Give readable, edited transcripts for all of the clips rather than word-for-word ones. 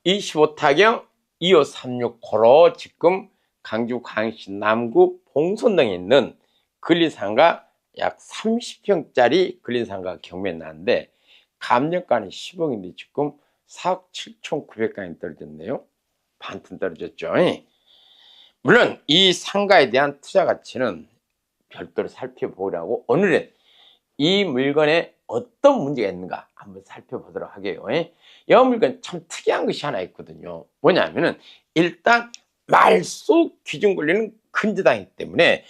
25타경 2536호로 지금 강주 광시 남구 봉선동에 있는 근린상가 약 30평짜리 근린상가 경매에 나왔는데 감정가는 10억인데 지금 4억 7,900강이 떨어졌네요. 반푼 떨어졌죠. 물론 이 상가에 대한 투자 가치는 별도로 살펴보려고 오늘은 이 물건에 어떤 문제가 있는가 한번 살펴보도록 하게요. 이 물건 참 특이한 것이 하나 있거든요. 뭐냐면은 일단 말소 기준 권리는 근저당이기 때문에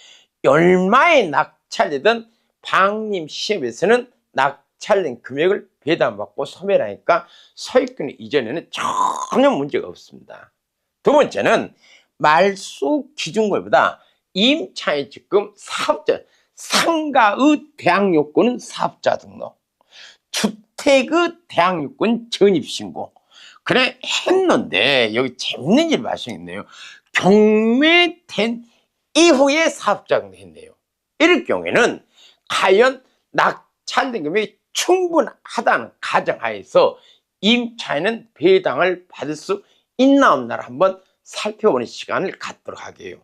얼마에 낙찰되든 방림 시험에서는 낙찰된 금액을 배당받고 소매를 하니까 소유권 이전에는 전혀 문제가 없습니다. 두 번째는 말소 기준 권리보다 임차인 지금 사업자 상가의 대항 요건은 사업자 등록, 주택의 대항 요건 전입신고. 그래 했는데 여기 재밌는 일이 발생했네요. 경매된 이후에 사업자 등록했네요. 이럴 경우에는 과연 낙찰된 금액이 충분하다는 가정하에서 임차인은 배당을 받을 수 있나 없나를 한번 살펴보는 시간을 갖도록 하게요.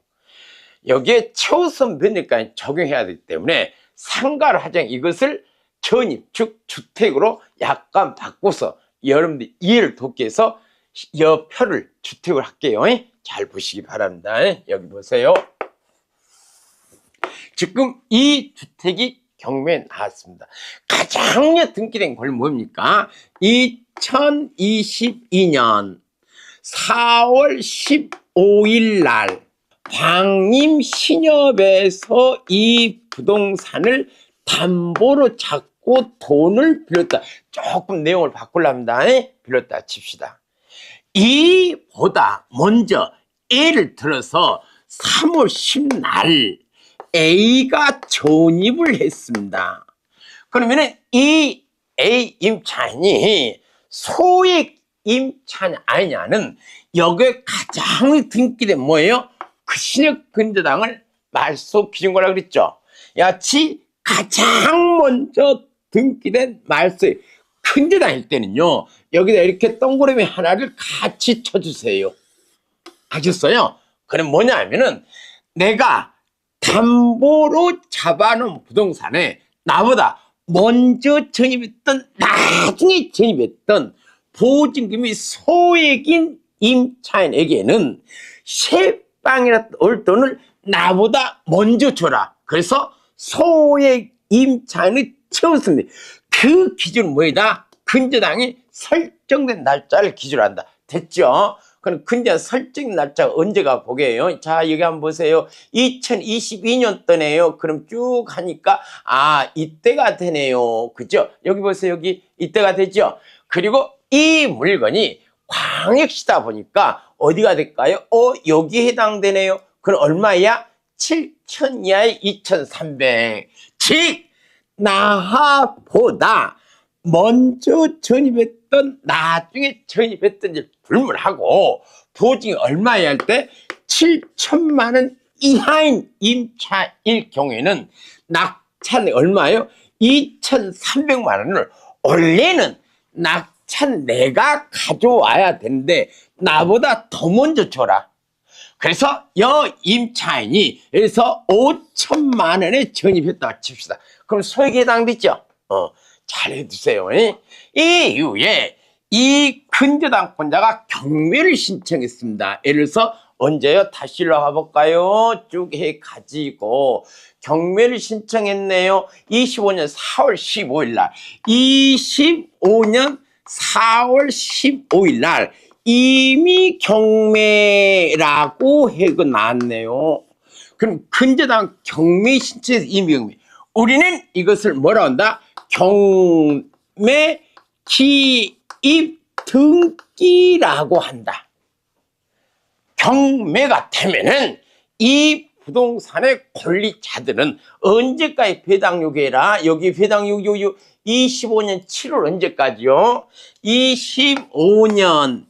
여기에 최우선 변제까지 적용해야 되기 때문에 상가를 하자 이것을 전입, 즉 주택으로 약간 바꿔서 여러분들 이해를 돕기 위해서 여표를 주택을 할게요. 잘 보시기 바랍니다. 여기 보세요. 지금 이 주택이 경매에 나왔습니다. 가장 등기된 걸 뭡니까? 2022년 4월 15일 날 방림신협에서 이 부동산을 담보로 잡고 돈을 빌렸다. 조금 내용을 바꾸랍니다. 빌렸다 칩시다. 이보다 먼저 예를 들어서 3월 10날 A가 전입을 했습니다. 그러면은 이 A 임차인이 소액 임차인 아니냐는 여기에 가장 등기된 뭐예요? 그 신협 근저당을 말소 기준권이라고 그랬죠. 야치 가장 먼저 등기된 말소의 근저당일 때는요, 여기다 이렇게 동그라미 하나를 같이 쳐주세요. 아셨어요? 그럼 뭐냐 하면은 내가 담보로 잡아놓은 부동산에 나보다 먼저 전입했던, 나중에 전입했던 보증금이 소액인 임차인에게는 세 방이나 올 돈을 나보다 먼저 줘라. 그래서 소액 임차인을 채웠습니다. 그 기준은 뭐이다? 근저당이 설정된 날짜를 기준으로 한다. 됐죠? 그럼 근저당 설정 날짜가 언제가 보게요? 자, 여기 한번 보세요. 2022년도네요. 그럼 쭉 하니까 이때가 되네요. 그죠? 여기 보세요. 여기 이때가 되죠? 그리고 이 물건이 광역시다 보니까 어디가 될까요? 여기 해당되네요. 그럼 얼마야? 7,000 이하의 2,300. 즉 나하보다 먼저 전입했던, 나중에 전입했던지 불문하고 보증이 얼마야 할 때 7천만 원 이하인 임차일 경우에는 낙찰이 얼마예요? 2,300만 원을 원래는 낙찰 내가 가져와야 되는데 나보다 더 먼저 줘라. 그래서 여 임차인이 그래서 5천만 원에 전입했다고 칩시다. 그럼 소액에 해당되죠? 잘 해두세요. 이 이후에 이 근저당권자가 경매를 신청했습니다. 예를 들어서 언제요? 다시 올라가 볼까요? 쭉 해가지고 경매를 신청했네요. 25년 4월 15일 날 25년 4월 15일 날 이미 경매라고 해가 나왔네요. 그럼 근저당 경매 신청에서 이미 경매. 우리는 이것을 뭐라 한다? 경매 기입 등기라고 한다. 경매가 되면은 이 부동산의 권리자들은 언제까지 배당 요구해라? 여기 배당 요구 25년 7월 언제까지요? 25년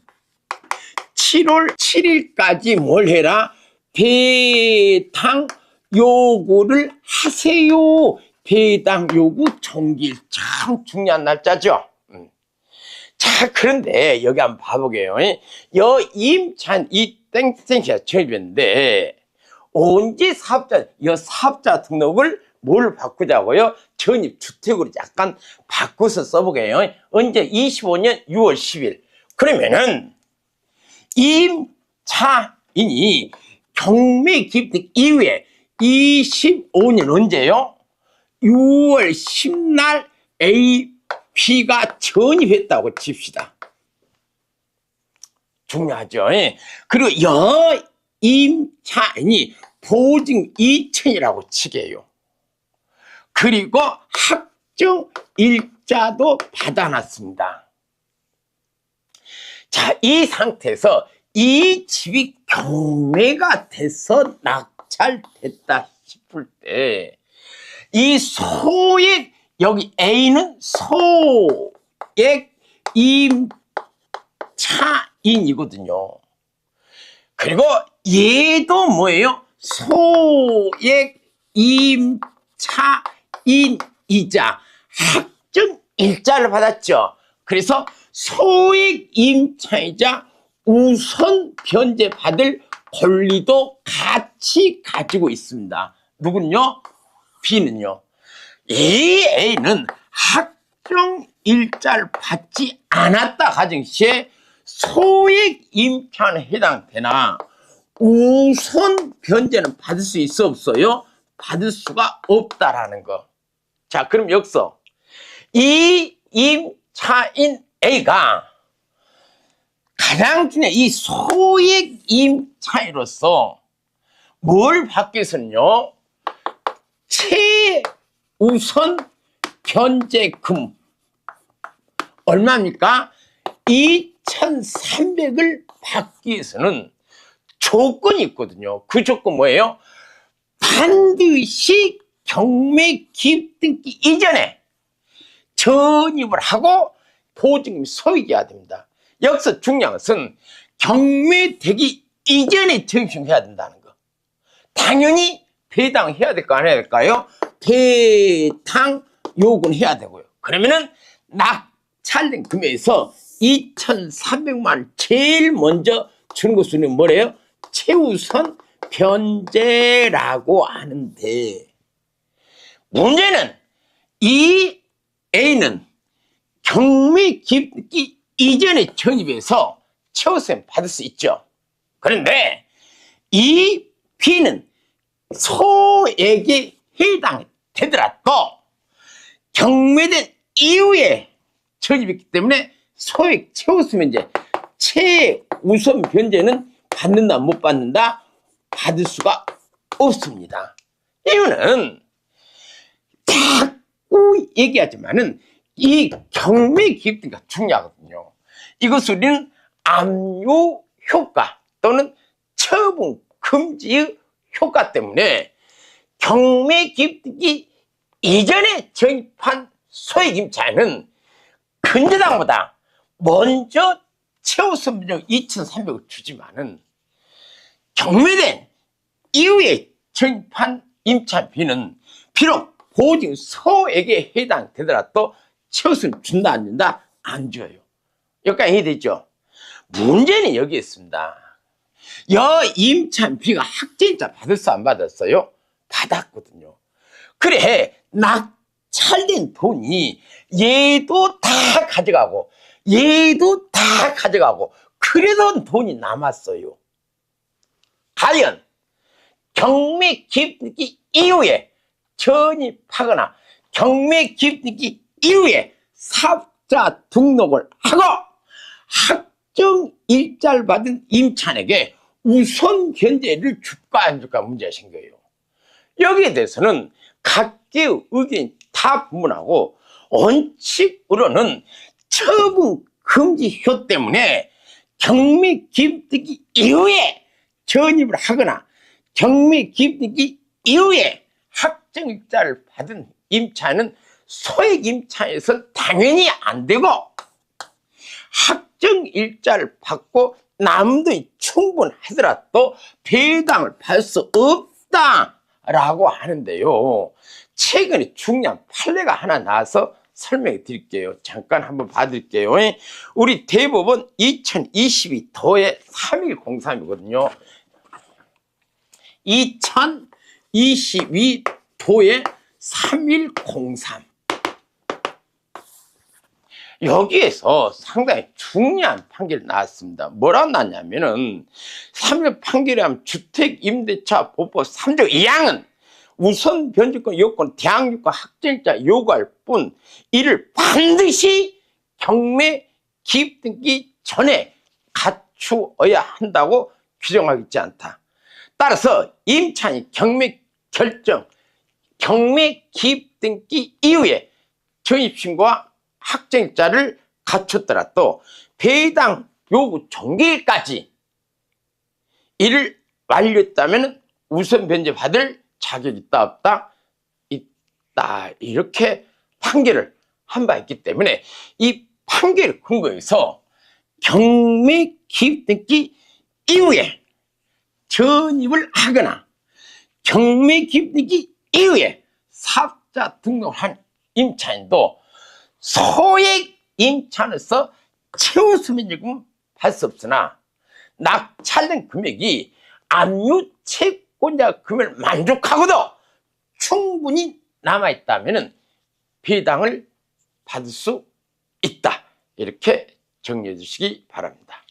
7월 7일까지 뭘 해라? 배당 요구를 하세요. 배당 요구 종기일 참 중요한 날짜죠. 자, 그런데 여기 한번 봐보게요. 여 임차인 이 땡땡이가 전입했는데 언제 사업자 등록을 뭘 바꾸자고요? 전입주택으로 약간 바꿔서 써보게요. 언제? 25년 6월 10일. 그러면은 임차인이 경매 기입 이후에 25년 언제요? 6월 10날 A, B가 전입했다고 칩시다. 중요하죠. 그리고 여 임차인이 보증 2천이라고 치게요. 그리고 확정 일자도 받아놨습니다. 자, 이 상태에서 이 집이 경매가 돼서 낙찰됐다 싶을 때 이 소액, 여기 A는 소액 임차인이거든요. 그리고 얘도 뭐예요? 소액 임차인이자 확정 일자를 받았죠. 그래서 소액 임차이자 우선 변제 받을 권리도 같이 가지고 있습니다. 누군요? B는요. 이 A는 확정 일자를 받지 않았다 가정 시에 소액 임차인에 해당되나 우선 변제는 받을 수 있어 없어요? 받을 수가 없다라는 거. 자, 그럼 여기서 이 임차인 A가 가장 중요한 이 소액 임차인으로서 뭘 받기 위해서는요? 최우선 변제금 얼마입니까? 2,300을 받기 위해서는 조건이 있거든요. 그 조건 뭐예요? 반드시 경매 기입 등기 이전에 전입을 하고 보증금이 소액이어야 됩니다. 여기서 중요한 것은 경매되기 이전에 전입해야 된다는 거. 당연히 배당해야 될까 안 해야 될까요? 배당 요구는 해야 되고요. 그러면은 낙찰된 금액에서 2,300만 원 제일 먼저 주는 것은 뭐래요? 최우선 변제라고 하는데 문제는 이 A는 경매 기입 이전에 전입해서 최우선 받을 수 있죠. 그런데 이 B는 소액에 해당되더라도 경매된 이후에 전입했기 때문에 소액 최우선 변제, 최우선 변제는 받는다 못 받는다? 받을 수가 없습니다. 이유는 자꾸 얘기하지만은 이 경매 기입등기가 중요하거든요. 이것을 우리는 압류 효과 또는 처분 금지의 효과 때문에 경매 기입등기 이전에 전입한 소액 임차인은 근저당보다 먼저 최우선 변제 2,300을 주지만은 경매된 이후에 전입한 임차 B는 비록 보증 소액에 해당되더라도 최우선 준다 안 준다? 안 줘요. 여기까지 이해되죠? 문제는 여기 있습니다. 여 임차 B가 확정일자 받았어 안 받았어요? 받았거든요. 그래 낙찰된 돈이 얘도 다 가져가고 얘도 다 가져가고 그래도 돈이 남았어요. 과연 경매 기입등기 이후에 전입하거나 경매 기입등기 이후에 사업자 등록을 하고 확정 일자를 받은 임차인에게 우선 변제를 줄까 안 줄까 문제가 생겨요. 여기에 대해서는 각계의 의견이 다 분분하고 원칙으로는 처분 금지효 때문에 경매 기입등기 이후에 전입을 하거나 경매 기입등기 이후에 확정 일자를 받은 임차인은 소액 임차에서 당연히 안 되고 확정 일자를 받고 남들이 충분하더라도 배당을 받을 수 없다라고 하는데요. 최근에 중요한 판례가 하나 나와서 설명해 드릴게요. 잠깐 한번 봐드릴게요. 우리 대법원 2022도의 3103이거든요. 2022도의 3103. 여기에서 상당히 중요한 판결이 나왔습니다. 뭐라고 나왔냐면은 3일 판결에 하면 주택임대차 보법 3조 2항은 우선 변제권 요건 대항력과 확정일자 요구할 뿐 이를 반드시 경매 기입 등기 전에 갖추어야 한다고 규정하고 있지 않다. 따라서 임차인이 경매 기입 등기 이후에 전입신고와 확정일자를 갖췄더라도 배당 요구 종결까지 이를 완료했다면 우선 변제 받을 자격이 있다 없다? 있다. 이렇게 판결을 한 바 있기 때문에 이 판결 근거에서 경매 기입 등기 이후에 전입을 하거나 경매 기입 등기 이후에 사업자 등록을 한 임차인도 소액 임차인으로서 최우수면제금 받을 수 없으나 낙찰된 금액이 압류 채권자 금액을 만족하고도 충분히 남아있다면 배당을 받을 수 있다. 이렇게 정리해 주시기 바랍니다.